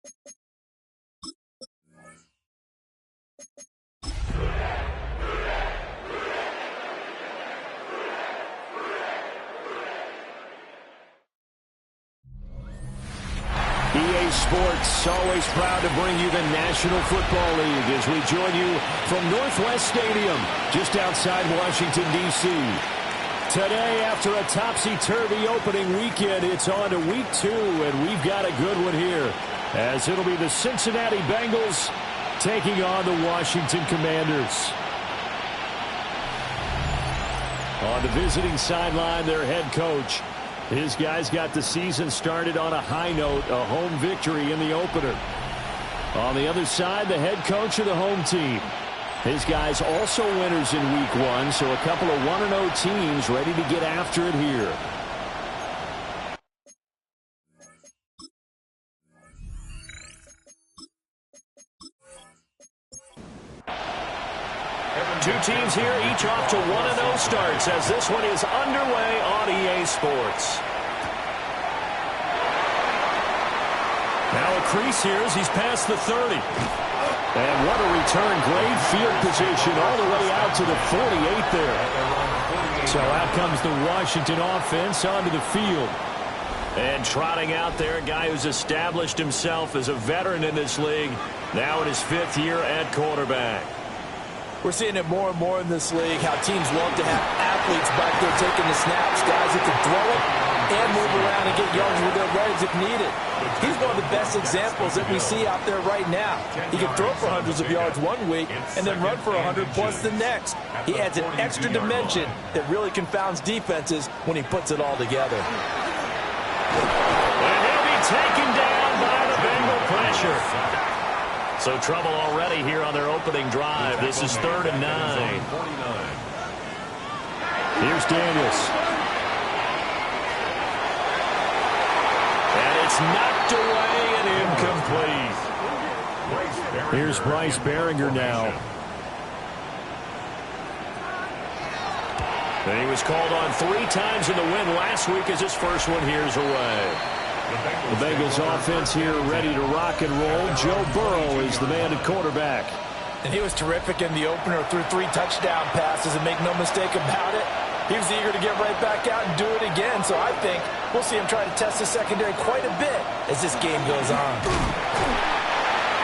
EA Sports, always proud to bring you the National Football League as we join you from Northwest Stadium, just outside Washington, D.C. Today, after a topsy-turvy opening weekend, it's on to Week 2, and we've got a good one here, as it'll be the Cincinnati Bengals taking on the Washington Commanders. On the visiting sideline, their head coach. His guys got the season started on a high note, a home victory in the opener. On the other side, the head coach of the home team. His guys also winners in Week 1, so a couple of 1-0 teams ready to get after it here. Two teams here, each off to 1-0 starts as this one is underway on EA Sports. Now a crease here as he's past the 30. And what a return. Great field position all the way out to the 48 there. So out comes the Washington offense onto the field. And trotting out there, a guy who's established himself as a veteran in this league, now in his 5th year at quarterback. We're seeing it more and more in this league, how teams love to have athletes back there taking the snaps, guys that can throw it and move around and get yards with their legs if needed. He's one of the best examples that we see out there right now. He can throw for hundreds of yards one week and then run for 100+ the next. He adds an extra dimension that really confounds defenses when he puts it all together. And he'll be taken down by the Bengal pressure. So trouble already here on their opening drive. This is 3rd and 9. Here's Daniels. And it's knocked away and incomplete. Here's Bryce Behringer now. And he was called on 3 times in the win last week as his first one here's away. The Bengals offense here ready to rock and roll. Joe Burrow is the man at quarterback. And he was terrific in the opener, threw 3 touchdown passes, and make no mistake about it, he was eager to get right back out and do it again. So I think we'll see him try to test the secondary quite a bit as this game goes on.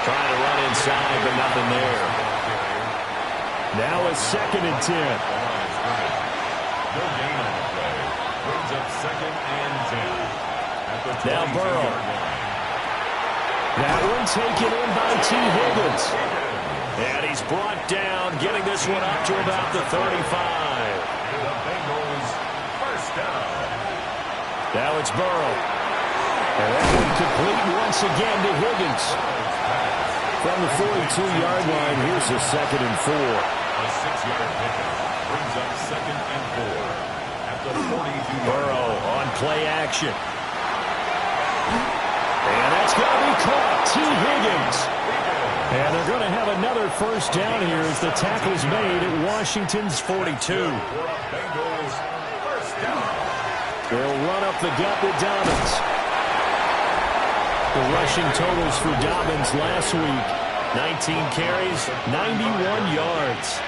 Trying to run inside, but nothing there. Now a 2nd and 10. No gain on the play. Brings up 2nd and 10. Now Burrow. That one taken in by T. Higgins. And he's brought down, getting this one up to about the 35. The Bengals first down. Now it's Burrow. And that one complete once again to Higgins. From the 42-yard line, here's a 2nd and 4. A 6-yard pickup brings up 2nd and 4 at the 42. Burrow on play action. And that's going to be caught. T. Higgins. And they're going to have another first down here as the tackle's made at Washington's 42. Bengals first down. They'll run up the gut with Dobbins. The rushing totals for Dobbins last week. 19 carries, 91 yards.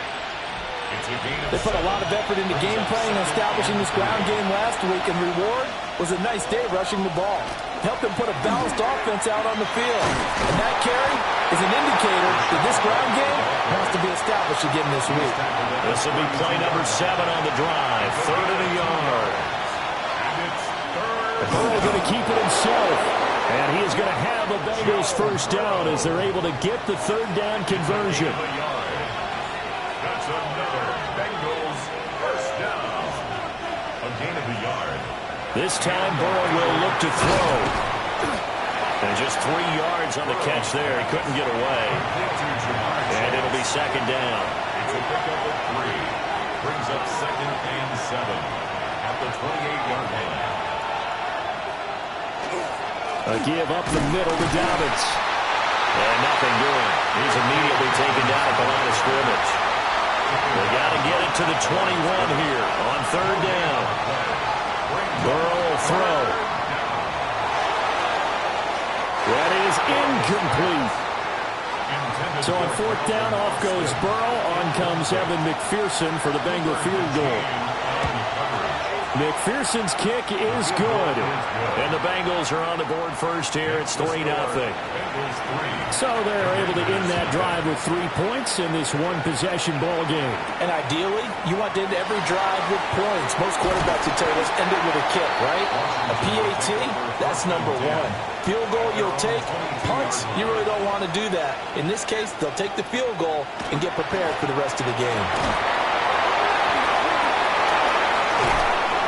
They put a lot of effort into game planning and establishing this ground game last week, and reward was a nice day rushing the ball. Helped them put a balanced offense out on the field. And that carry is an indicator that this ground game has to be established again this week. This will be play number 7 on the drive. 3rd and a yard. Burrow going to keep it himself. And he is going to have the Bengals first down as they're able to get the 3rd down conversion. That's another Bengals first down. A gain of a yard. This time Burrow will look to throw. And just 3 yards on the catch there. He couldn't get away. And it'll be 2nd down. It's a pickup of 3. Brings up 2nd and 7 at the 28-yard line. A give up the middle to Dobbins. And nothing doing. He's immediately taken down at the line of scrimmage. They got to get it to the 21 here on 3rd down. Burrow will throw. That is incomplete. So on fourth down, off goes Burrow. On comes Evan McPherson for the Bengal field goal. McPherson's kick is good. And the Bengals are on the board first here. It's 3-0. So they're able to end that drive with 3 points in this one-possession ball game. And ideally, you want to end every drive with points. Most quarterbacks would tell you, let's end it with a kick, right? A PAT, that's number one. Field goal you'll take. Punts, you really don't want to do that. In this case, they'll take the field goal and get prepared for the rest of the game.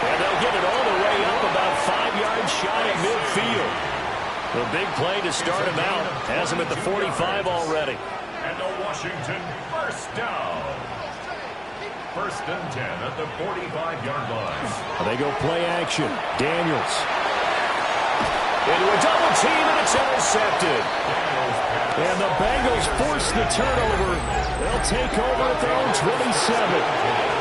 And they'll get it all the way up about 5 yards shy of midfield. The big play to start him out. Has him at the 45 already. And the Washington first down. First and 10 at the 45-yard line. They go play action. Daniels. Into a double team, and it's intercepted. And the Bengals force the turnover. They'll take over at their own 27.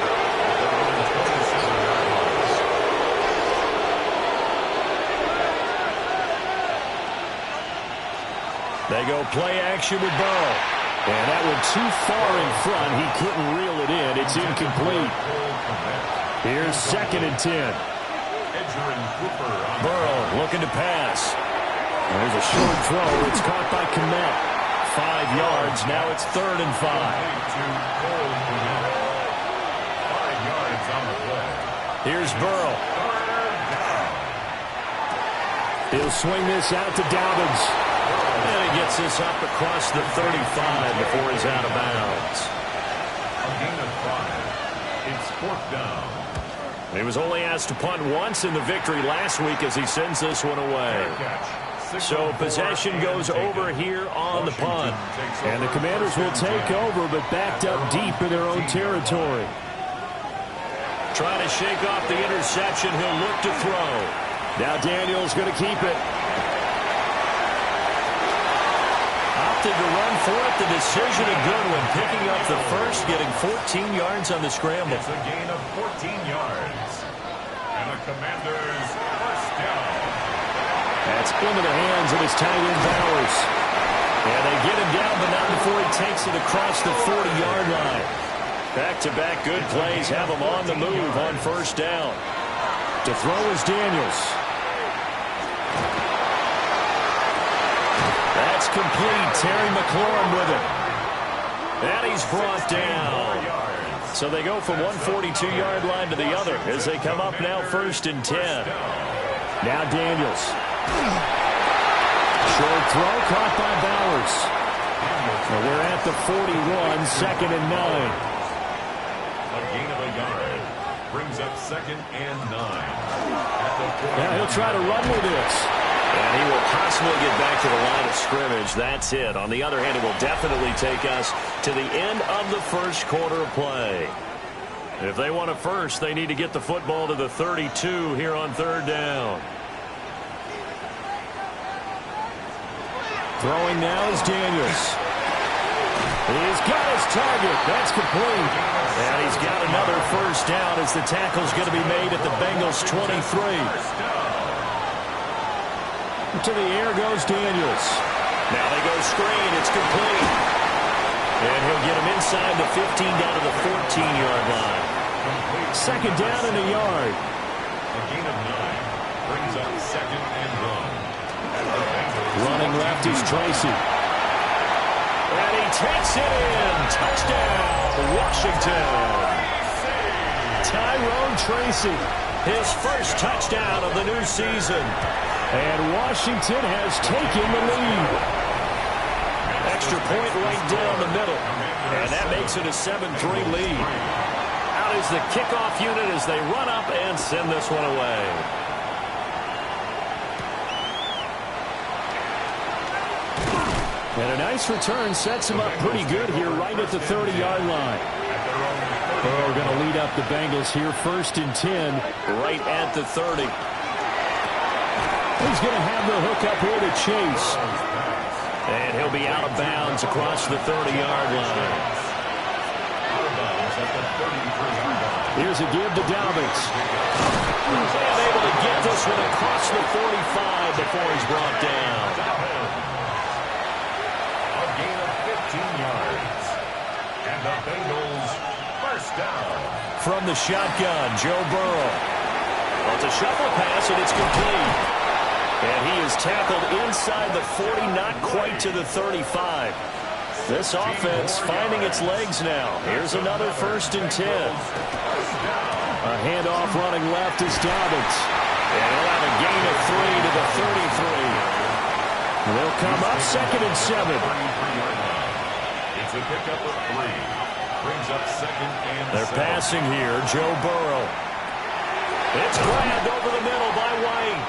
They go play action with Burrow. And that one too far in front. He couldn't reel it in. It's incomplete. Here's 2nd and 10. Burrow looking to pass. There's a short throw. It's caught by Kmet. 5 yards. Now it's 3rd and 5. 5 yards on the play. Here's Burrow. He'll swing this out to Dobbins. And he gets this up across the 35 before he's out of bounds. A gain of 5. It's 4th down. He was only asked to punt once in the victory last week as he sends this one away. So possession goes over here on the punt. And the Commanders will take over, but backed up deep in their own territory. Trying to shake off the interception. He'll look to throw. Now Daniels going to keep it. Opted to run for it. The decision a good one. Picking up the first, getting 14 yards on the scramble. It's a gain of 14 yards. And the Commanders first down. That's into the hands of his tight end Bowers. And they get him down, but not before he takes it across the 40-yard line. Back-to-back good plays have him on the move on first down. To throw is Daniels. That's complete. Terry McLaurin with it. And he's brought down. So they go from one 42-yard line to the other as they come up now 1st and 10. Now Daniels. Short throw caught by Bowers. And we're at the 41, 2nd and 9. A gain of a yard. Brings up 2nd and 9. Now he'll try to run with this. And he will possibly get back to the line of scrimmage. That's it. On the other hand, it will definitely take us to the end of the first quarter of play. If they want a first, they need to get the football to the 32 here on 3rd down. Throwing now is Daniels. He's got his target. That's complete. And he's got another first down as the tackle's going to be made at the Bengals 23. To the air goes Daniels. Now they go screen. It's complete. And he'll get him inside the 15 down to the 14-yard line. 2nd down and a yard. A gain of 9 brings up 2nd and 1. Running left is Tracy. And he takes it in. Touchdown, Washington. Tyrone Tracy, his first touchdown of the new season. And Washington has taken the lead. Extra point right down the middle. And that makes it a 7-3 lead. Out is the kickoff unit as they run up and send this one away. And a nice return sets him up pretty good here right at the 30-yard line. We're going to lead up the Bengals here 1st and 10 right at the 30. He's going to have the hook up here to Chase. And he'll be out of bounds across the 30-yard line. Here's a give to Dobbins. And able to get this one across the 45 before he's brought down. yards. And the Bengals first down. From the shotgun, Joe Burrow. Well, it's a shuffle pass, and it's complete. And he is tackled inside the 40, not quite to the 35. This offense finding its legs now. Here's another 1st and 10. A handoff running left is Dobbins. And he'll have a gain of 3 to the 33. They'll come up 2nd and 7. It's a pickup of 3. Brings up 2nd and 7. They're passing here, Joe Burrow. It's grabbed over the middle by White.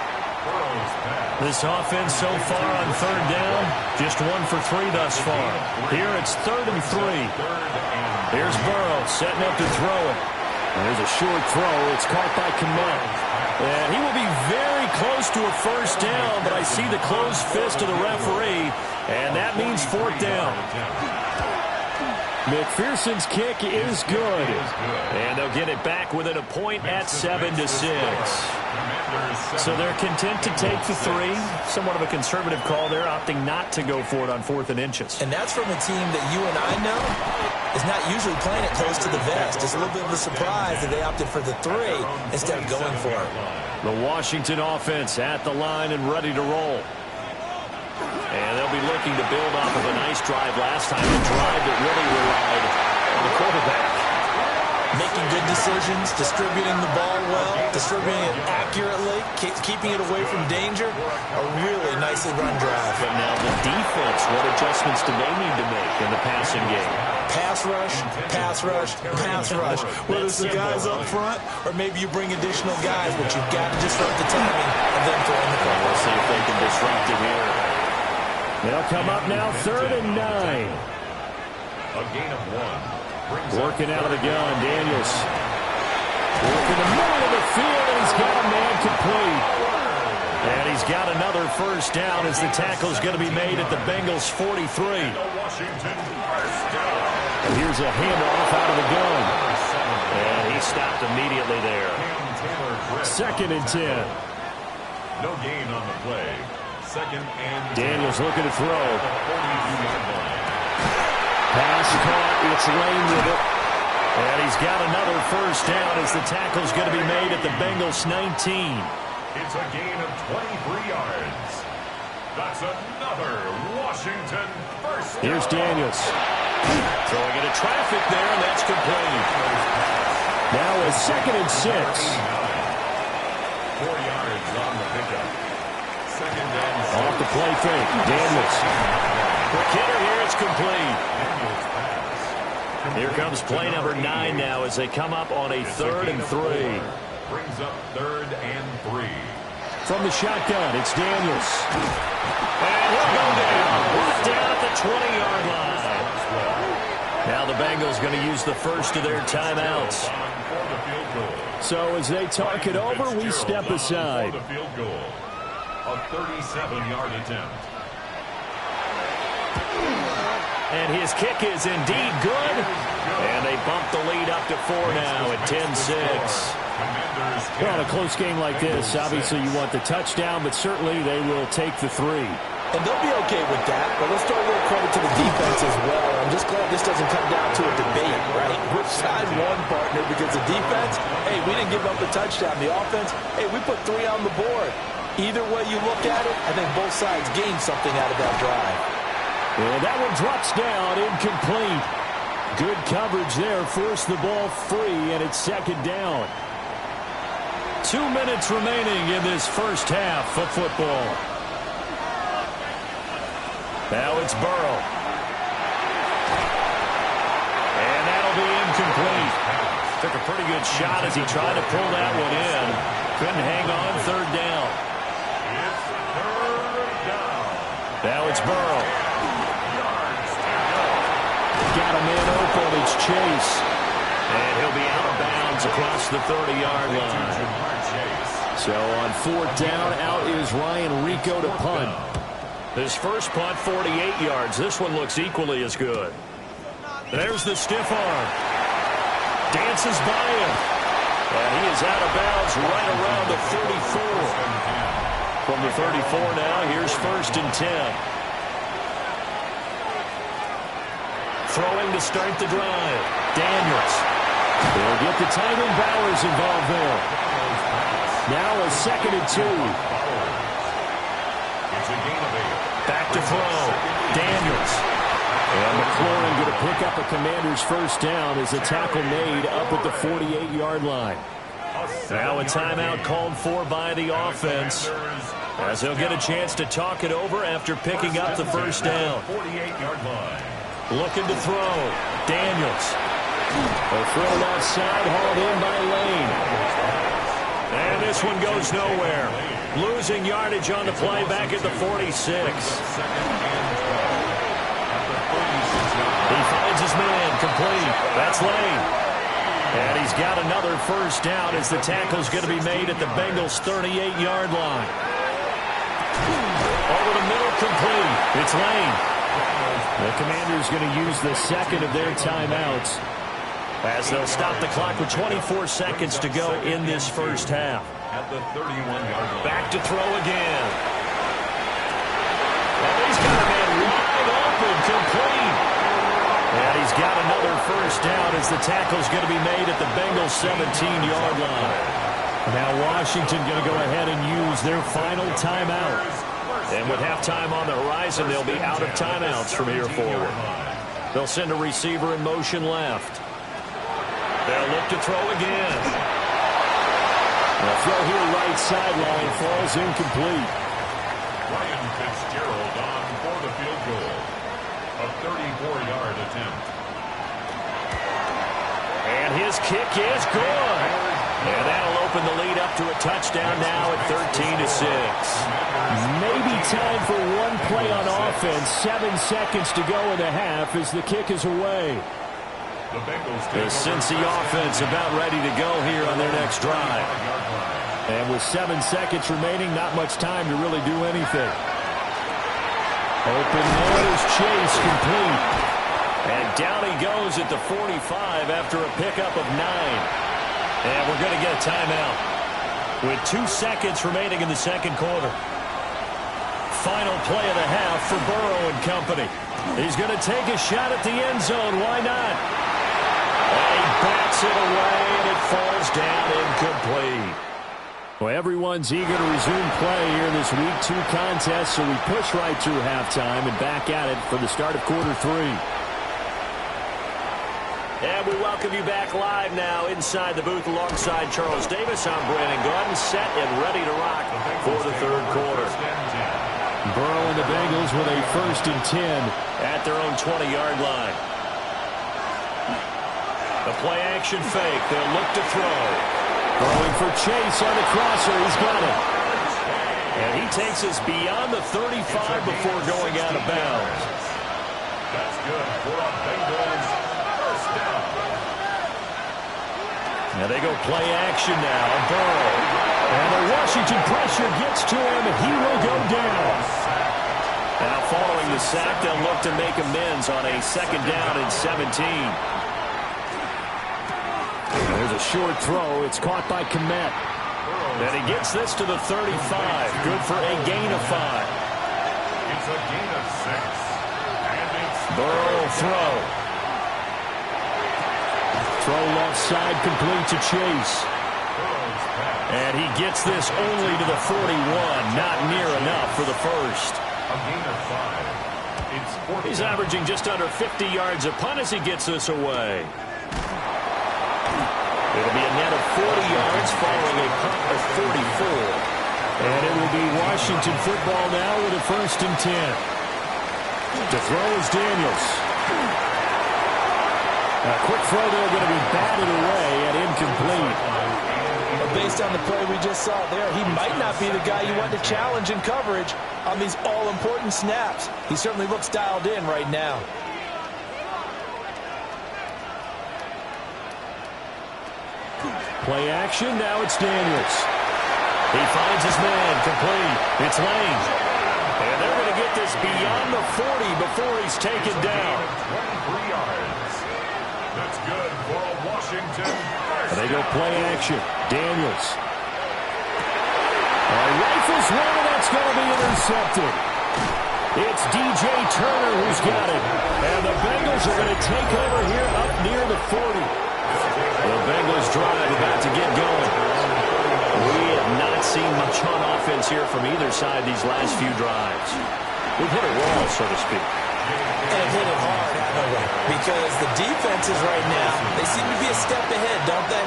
This offense so far on 3rd down, just 1 for 3 thus far. Here it's 3rd and 3. Here's Burrow setting up to throw it. There's a short throw. It's caught by Kmet. And he will be very close to a 1st down, but I see the closed fist of the referee, and that means 4th down. McPherson's kick is good. And they'll get it back within a point at 7-6. So they're content to take the 3. Somewhat of a conservative call there, opting not to go for it on 4th and inches. And that's from a team that you and I know is not usually playing it close to the vest. It's a little bit of a surprise that they opted for the 3 instead of going for it. The Washington offense at the line and ready to roll. And they'll be looking to build off of a nice drive last time, a drive that really relied on the quarterback. Making good decisions, distributing the ball well, distributing it accurately, keeping it away from danger. A really nicely run drive. But now the defense, what adjustments do they need to make in the passing game? Pass rush, pass rush, pass rush. Whether it's the guys up front or maybe you bring additional guys, but you've got to disrupt the timing of them throwing the ball. We'll see if they can disrupt it here. They'll come up now 3rd and 9. A gain of 1. Working out of the gun, Daniels. Working the middle of the field, and he's got a man complete. And he's got another 1st down as the tackle's going to be made at the Bengals 43. And here's a handoff out of the gun. And he stopped immediately there. 2nd and 10. No gain on the play. 2nd and 10. Daniels looking to throw. Pass caught. It's Lane with it. And he's got another 1st down as the tackle's going to be made at the Bengals 19. It's a gain of 23 yards. That's another Washington 1st down. Here's Daniels. Throwing into traffic there, and that's complete. Now a 2nd and 6. 4 yards on the pickup. 2nd and 6. Off the play fake. Daniels. McKinnon here, it's complete. Here comes play number 9 now as they come up on a 3rd and 3. Brings up 3rd and 3. From the shotgun, it's Daniels. And he'll go down. Brought down at the 20-yard line. Now the Bengals going to use the first of their timeouts. So as they talk it over, we step aside. A 37-yard attempt. And his kick is indeed good. And they bump the lead up to 4 now at 10-6. Well, in a close game like this, obviously you want the touchdown, but certainly they will take the 3. And they'll be okay with that, but let's throw a little credit to the defense as well. I'm just glad this doesn't come down to a debate, right? Which side won, partner? Because the defense, hey, we didn't give up a touchdown. The offense, hey, we put 3 on the board. Either way you look at it, I think both sides gained something out of that drive. Well, that one drops down, incomplete. Good coverage there, forced the ball free, and it's 2nd down. 2 minutes remaining in this first half of football. Now it's Burrow. And that'll be incomplete. Took a pretty good shot as he tried to pull that one in. Couldn't hang on, 3rd down. Now it's Burrow. Got a man open, it's Chase. And he'll be out of bounds across the 30-yard line. So on 4th down, out is Ryan Rico to punt. His first punt, 48 yards. This one looks equally as good. There's the stiff arm. Dances by him. And he is out of bounds right around the 34. From the 34 now, here's 1st and 10. throwing to start the drive. Daniels. They'll get the tight end Bowers involved there. Now a 2nd and 2. Back to throw. Daniels. And McLaurin going to pick up a Commander's first down as the tackle made up at the 48-yard line. Now a timeout called for by the offense, as they'll get a chance to talk it over after picking up the first down. 48-yard line. Looking to throw. Daniels. A throw outside, hauled in by Lane. And this one goes nowhere. Losing yardage on the play back at the 46. He finds his man, complete. That's Lane. And he's got another first down as the tackle's going to be made at the Bengals' 38-yard line. Over the middle, complete. It's Lane. The Commanders going to use the second of their timeouts as they'll stop the clock with 24 seconds to go in this first half. At the 31-yard line. Back to throw again. And he's got a man wide open, complete. And he's got another first down as the tackle's going to be made at the Bengals' 17-yard line. Now Washington going to go ahead and use their final timeout. And with halftime on the horizon, they'll be out of timeouts from here forward. They'll send a receiver in motion left. They'll look to throw again. The throw here right sideline falls incomplete. Ryan Fitzgerald on for the field goal. A 34-yard attempt. And his kick is good. And that'll open the lead up to a touchdown now at 13-6. Maybe time for one play on offense. 7 seconds to go in the half as the kick is away. The Cincy offense about ready to go here on their next drive. And with 7 seconds remaining, not much time to really do anything. Open nose, Chase complete. And down he goes at the 45 after a pickup of 9. And we're going to get a timeout with 2 seconds remaining in the second quarter. Final play of the half for Burrow and company. He's going to take a shot at the end zone. Why not? And he bats it away, and it falls down incomplete. Well, everyone's eager to resume play here in this Week 2 contest, so we push right through halftime and back at it for the start of quarter 3. And we welcome you back live now inside the booth alongside Charles Davis. I'm Brandon Gordon, set and ready to rock for the third quarter. Burrow and the Bengals with a 1st and 10 at their own 20-yard line. The play action fake. They'll look to throw. Throwing for Chase on the crosser. He's got it. And he takes us beyond the 35 before going out of bounds. That's good for a Bengals first down. Now they go play action now. Burrow. And the Washington pressure gets to him. He will go down. Now following the sack, they'll look to make amends on a 2nd down and 17. There's a short throw. It's caught by Kmet. And he gets this to the 35. Good for a gain of 5. It's a gain of 6. And it's Burrow throw. Throw left side complete to Chase. And he gets this only to the 41. Not near enough for the first. a gain of 5. It's 40. He's averaging just under 50 yards a punt as he gets this away. It'll be a net of 40 yards following a punt of 44. And it will be Washington football now with a 1st and 10. To throw is Daniels. A quick throw there going to be batted away and incomplete. Based on the play we just saw there, he might not be the guy you want to challenge in coverage on these all-important snaps. He certainly looks dialed in right now. Play action, now it's Daniels. He finds his man, complete. It's Lane. And they're going to get this beyond the 40 before he's taken down. 23 yards. That's good for Washington. And they go play action. Daniels. Rifles one, and that's going to be intercepted. It's DJ Turner who's got it. And the Bengals are going to take over here up near the 40. The Bengals drive about to get going. We have not seen much on offense here from either side these last few drives. We've hit a wall, so to speak. And hit it hard, haven't we? Because the defenses right now, they seem to be a step ahead, don't they?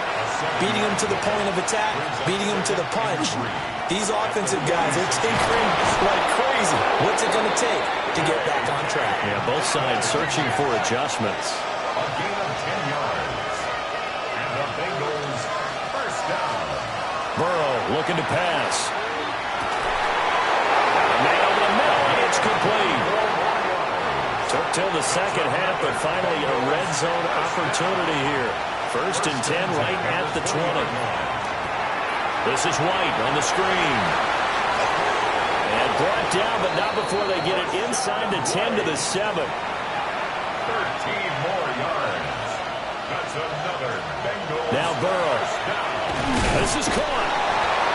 Beating them to the point of attack, beating them to the punch. These offensive guys, they're tinkering like crazy. What's it going to take to get back on track? Yeah, both sides searching for adjustments. A gain of 10 yards. And the Bengals first down. Burrow looking to pass. Man over the middle, and it's complete. Took till the second half, but finally a red zone opportunity here. 1st and 10 right at the 20. This is White on the screen. And brought down, but not before they get it inside the 10 to the 7. 13 more yards. That's another Bengals. Now Burrow. This is caught.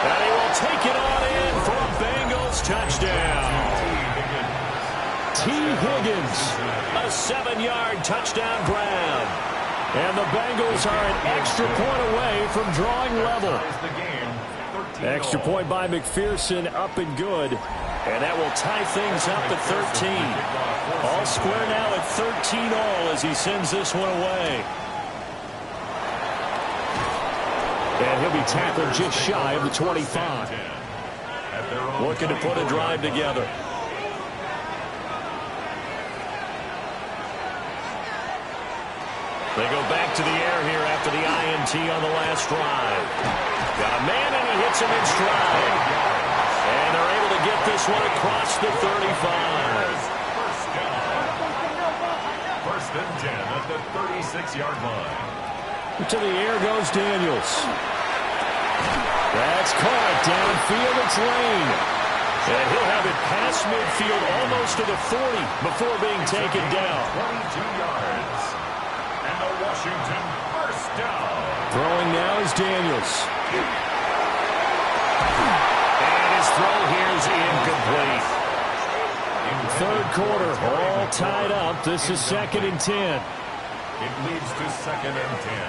And he will take it on in for a Bengals touchdown. T. Higgins, a 7-yard touchdown grab. And the Bengals are an extra point away from drawing level. Extra point by McPherson, up and good. And that will tie things up at 13. All square now at 13 all as he sends this one away. And he'll be tackled just shy of the 25. Looking to put a drive together. They go back to the air here after the INT on the last drive. Got a man, and he hits him in stride. And they're able to get this one across the 35. First and 10 at the 36-yard line. To the air goes Daniels. That's caught downfield. It's Lane. And he'll have it past midfield almost to the 40 before being taken down. 22 yards. And the Washington first down. Throwing now is Daniels. And his throw here is incomplete. Third quarter, all tied up. This is 2nd and 10. It leads to 2nd and 10.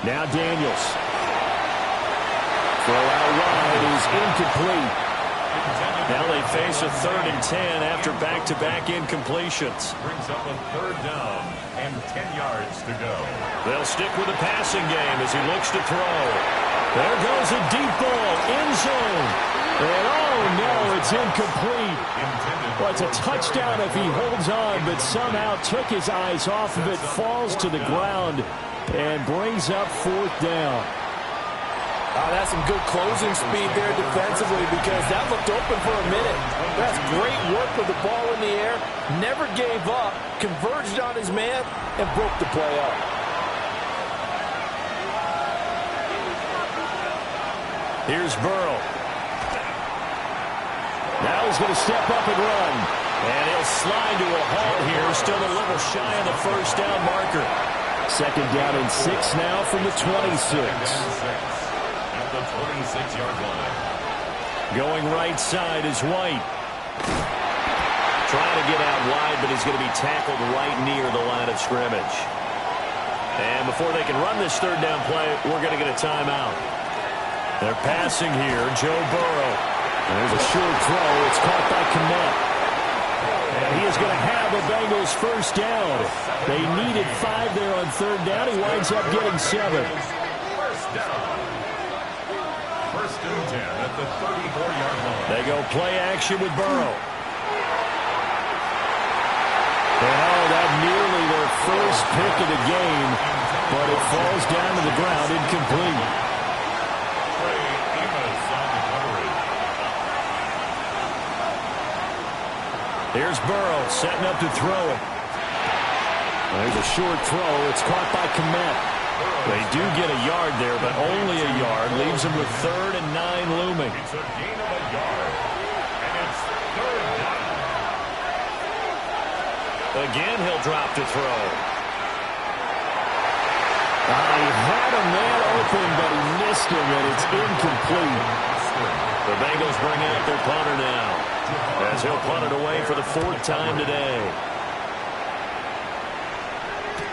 Now Daniels. Throw out wide is incomplete. Now they face a 3rd and 10 after back-to-back incompletions. Brings up a 3rd down and 10 yards to go. They'll stick with the passing game as he looks to throw. There goes a deep ball, end zone. And oh no, it's incomplete. Well, it's a touchdown if he holds on, but somehow took his eyes off of it, falls to the ground, and brings up 4th down. That's some good closing speed there defensively because that looked open for a minute. That's great work with the ball in the air. Never gave up, converged on his man, and broke the play up. Here's Burrow. Now he's going to step up and run. And he'll slide to a halt here, still a little shy of the first down marker. 2nd down and 6 now from the 26. At the 26-yard line. Going right side is White. Trying to get out wide, but he's going to be tackled right near the line of scrimmage. And before they can run this 3rd down play, we're going to get a timeout. They're passing here, Joe Burrow. There's a short throw. It's caught by Kmet. And he is going to have the Bengals first down. They needed 5 there on 3rd down. He winds up getting 7. First down. 1st and 10 at the 34-yard line. They go play action with Burrow. And oh, that nearly their first pick of the game, but it falls down to the ground incomplete. Here's Burrow setting up to throw it. There's a short throw. It's caught by Kmet. They do get a yard there, but only a yard. Leaves them with 3rd and 9 looming. It's a gain of a yard. And it's 3rd down. Again, he'll drop to throw. He had a man open, but he missed him, and it's incomplete. The Bengals bring out their punter now, as he'll punt it away for the 4th time today.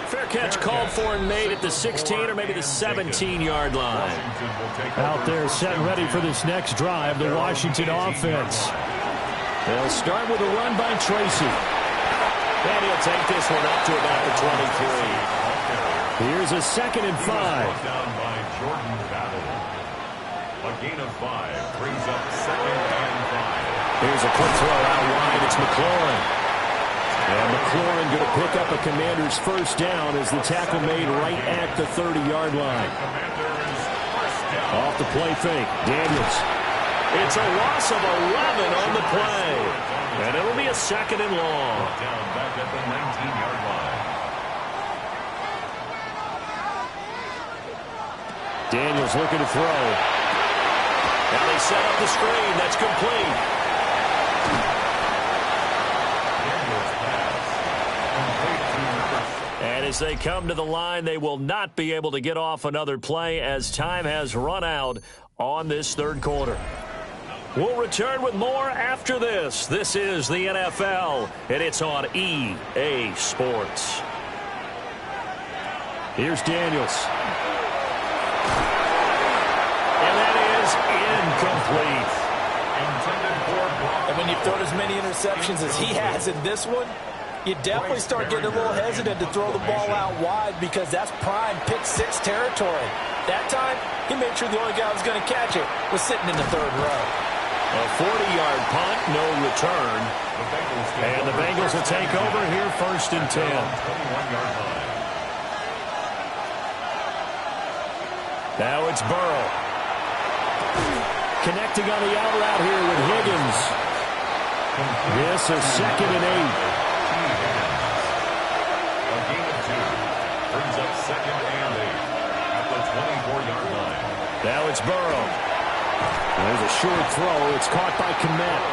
Fair catch called for and made at the 16 or maybe the 17-yard line. Out there set and ready for this next drive, the Washington offense. They'll start with a run by Tracy. And he'll take this one up to about the 23. Here's a 2nd and 5. Down by Jordan Battle. A gain of 5 brings up 2nd and 5. Here's a quick throw out wide. It's McLaurin. And McLaurin going to pick up a Commander's first down as the tackle made right at the 30-yard line. Off the play fake, Daniels. It's a loss of 11 on the play. And it'll be a 2nd and long. Down back at the 19-yard line. Daniels looking to throw. Now they set up the screen. That's complete. And as they come to the line, they will not be able to get off another play as time has run out on this 3rd quarter. We'll return with more after this. This is the NFL, and it's on EA Sports. Here's Daniels. And that is incomplete. And when you've thrown as many interceptions as he has in this one, you definitely start getting a little hesitant to throw the ball out wide because that's prime pick 6 territory. That time, he made sure the only guy who was going to catch it was sitting in the 3rd row. A 40-yard punt, no return. And the Bengals will take over here 1st and 10. Now it's Burrow. Connecting on the out route here with Higgins. This is 2nd and 8. A gain of 2 brings up 2nd and 8 at the 24-yard line. Now it's Burrow. There's a short throw. It's caught by Kmet.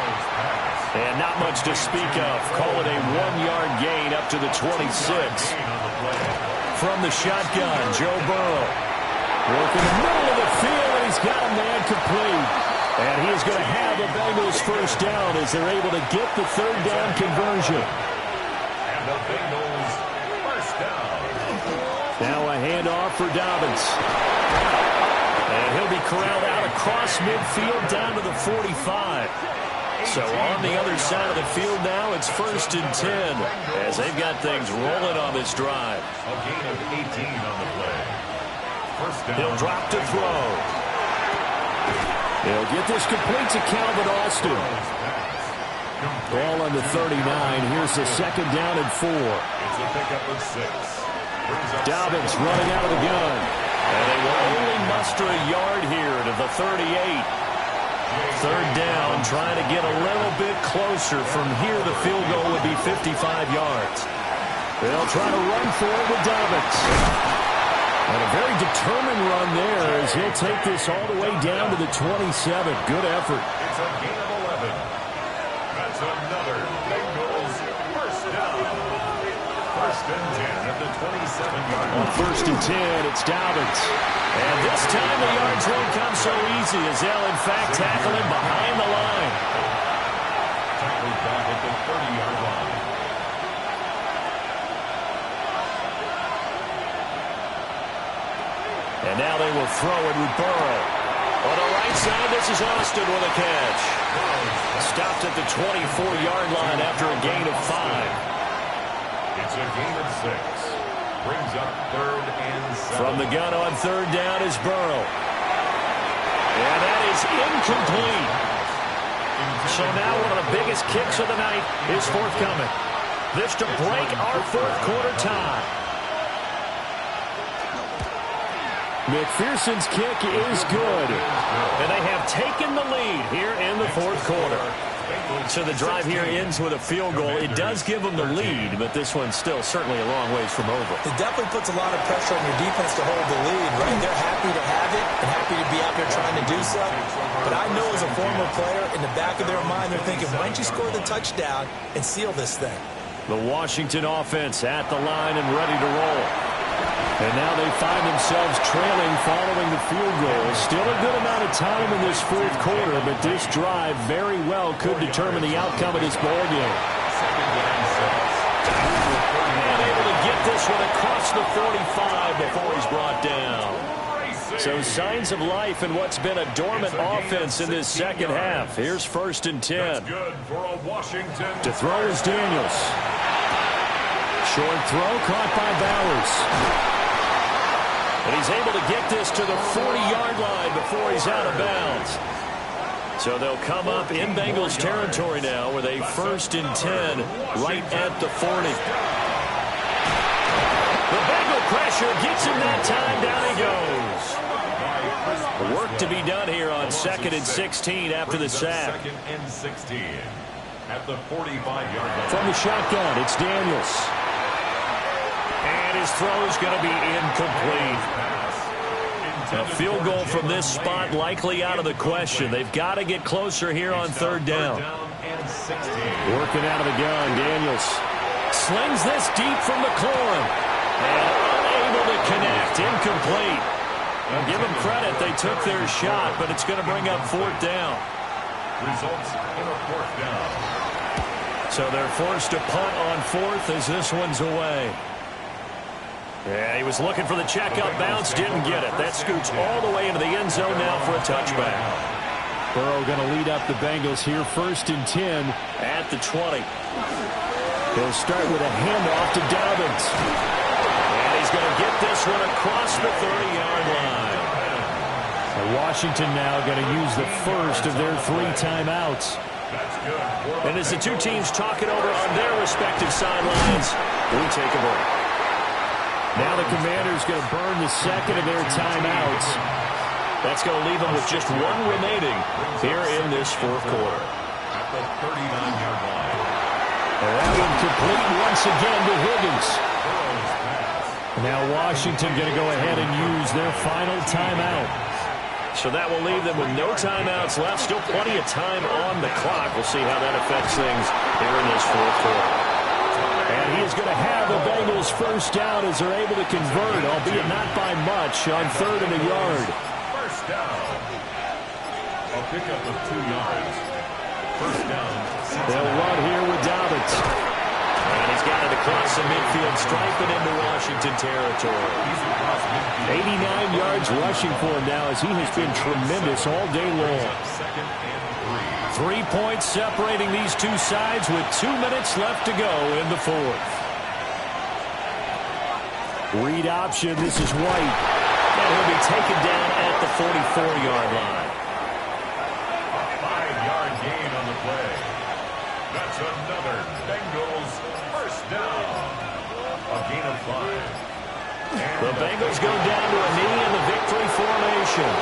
And not much to speak of. Call it a 1-yard gain up to the 26. From the shotgun, Joe Burrow. Working the middle of the field, and he's got a man complete. And he is going to have the Bengals first down as they're able to get the 3rd down conversion. And the Bengals first down. Now a handoff for Dobbins. And he'll be corralled out across midfield down to the 45. So on the other side of the field now, it's 1st and 10 as they've got things rolling on this drive. A gain of 18 on the play. First down. He'll drop to throw. He'll get this complete to Calvin Austin. Ball on the 39. Here's the 2nd down and 4. It's a pickup of 6. Dobbins running out of the gun. And they will only muster a yard here to the 38. 3rd down, trying to get a little bit closer. From here, the field goal would be 55 yards. They'll try to run for it with Dobbins. And a very determined run there as he'll take this all the way down to the 27. Good effort. It's a gain of 11. That's another Bengals first down. 1st and 10 at the 27-yard line. On 1st and 10, it's Dobbins. And this time the yards won't come so easy as they'll in fact tackle him behind the line. Tackled back at the 30-yard line. And now they will throw it with Burrow. On the right side, this is Austin with a catch. Stopped at the 24-yard line after a gain of 5. It's a gain of 6. Brings up 3rd and 7. From the gun on 3rd down is Burrow. And that is incomplete. So now one of the biggest kicks of the night is forthcoming. This to break our 4th quarter tie. McPherson's kick is good. And they have taken the lead here in the 4th quarter. So the drive here ends with a field goal. It does give them the lead, but this one's still certainly a long ways from over. It definitely puts a lot of pressure on your defense to hold the lead, right? They're happy to have it and happy to be out there trying to do so. But I know as a former player, in the back of their mind, they're thinking, why don't you score the touchdown and seal this thing? The Washington offense at the line and ready to roll. And now they find themselves trailing following the field goal. Still a good amount of time in this fourth quarter, but this drive very well could determine the outcome of this ball game. And able to get this one across the 45 before he's brought down. So signs of life in what's been a dormant offense in this second half. Here's 1st and 10. To throw is Daniels. Short throw caught by Bowers. And he's able to get this to the 40-yard line before he's out of bounds. So they'll come up in Bengals territory now with a 1st and 10 right at the 40. The Bengal pressure gets him that time. Down he goes. Work to be done here on 2nd and 16 after the sack. 2nd and 16 at the 45-yard line. From the shotgun, it's Daniels. And his throw is going to be incomplete. A field goal from this spot likely out of the question. They've got to get closer here on 3rd down. Working out of the gun, Daniels slings this deep from McLaurin. And unable to connect. Incomplete. Well, give them credit. They took their shot, but it's going to bring up 4th down. Results in a 4th down. So they're forced to punt on 4th as this one's away. Yeah, he was looking for the check-up bounce, didn't get it. That scoots all the way into the end zone now for a touchback. Burrow going to lead up the Bengals here, 1st and 10 at the 20. He'll start with a handoff to Dobbins. And he's going to get this one across the 30-yard line. Washington now going to use the first of their 3 timeouts. And as the two teams talk it over on their respective sidelines, we take a break. Now the Commanders going to burn the second of their timeouts. That's going to leave them with just 1 remaining here in this 4th quarter. At the 39-yard line. And that one complete once again to Higgins. Now Washington going to go ahead and use their final timeout. So that will leave them with no timeouts left. Still plenty of time on the clock. We'll see how that affects things here in this 4th quarter. And he is going to have the Bengals 1st down as they're able to convert, albeit not by much, on 3rd and a yard. 1st down. A pickup of 2 yards. 1st down. They'll run here with Dobbins. And he's got it across the midfield, striping into Washington territory. 89 yards rushing for him now as he has been tremendous all day long. 3 points separating these two sides with 2 minutes left to go in the 4th. Read option, this is White. And he'll be taken down at the 44-yard line. A 5-yard gain on the play. That's another Bengals 1st down. A gain of 5. The Bengals go down to a knee in the victory formation.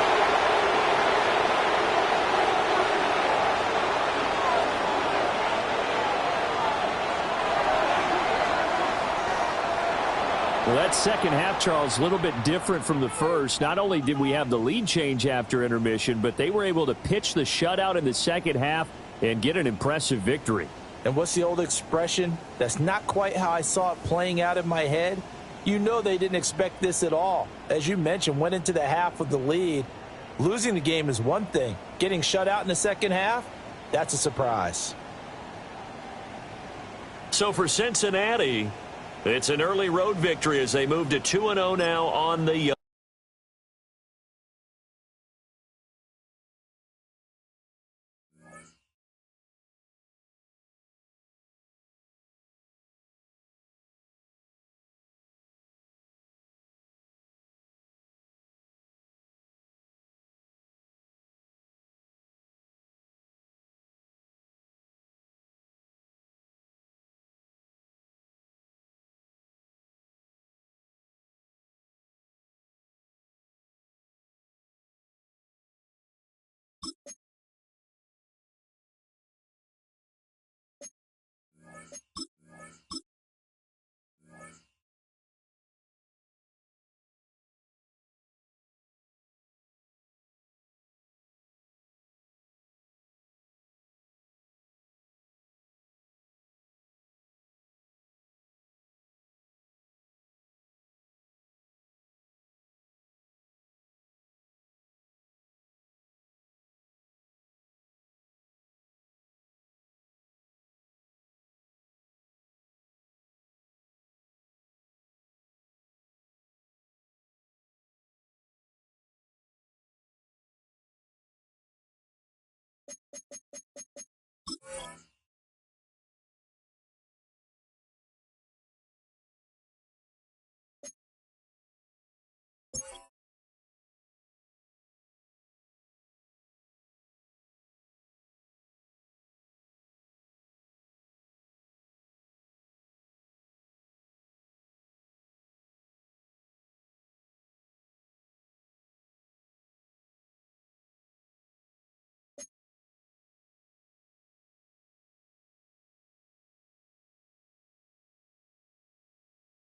Well, that second half, Charles, a little bit different from the first. Not only did we have the lead change after intermission, but they were able to pitch the shutout in the second half and get an impressive victory. And what's the old expression? That's not quite how I saw it playing out in my head. You know they didn't expect this at all. As you mentioned, went into the half with the lead. Losing the game is one thing. Getting shut out in the second half, that's a surprise. So for Cincinnati, it's an early road victory as they move to 2-0 now on the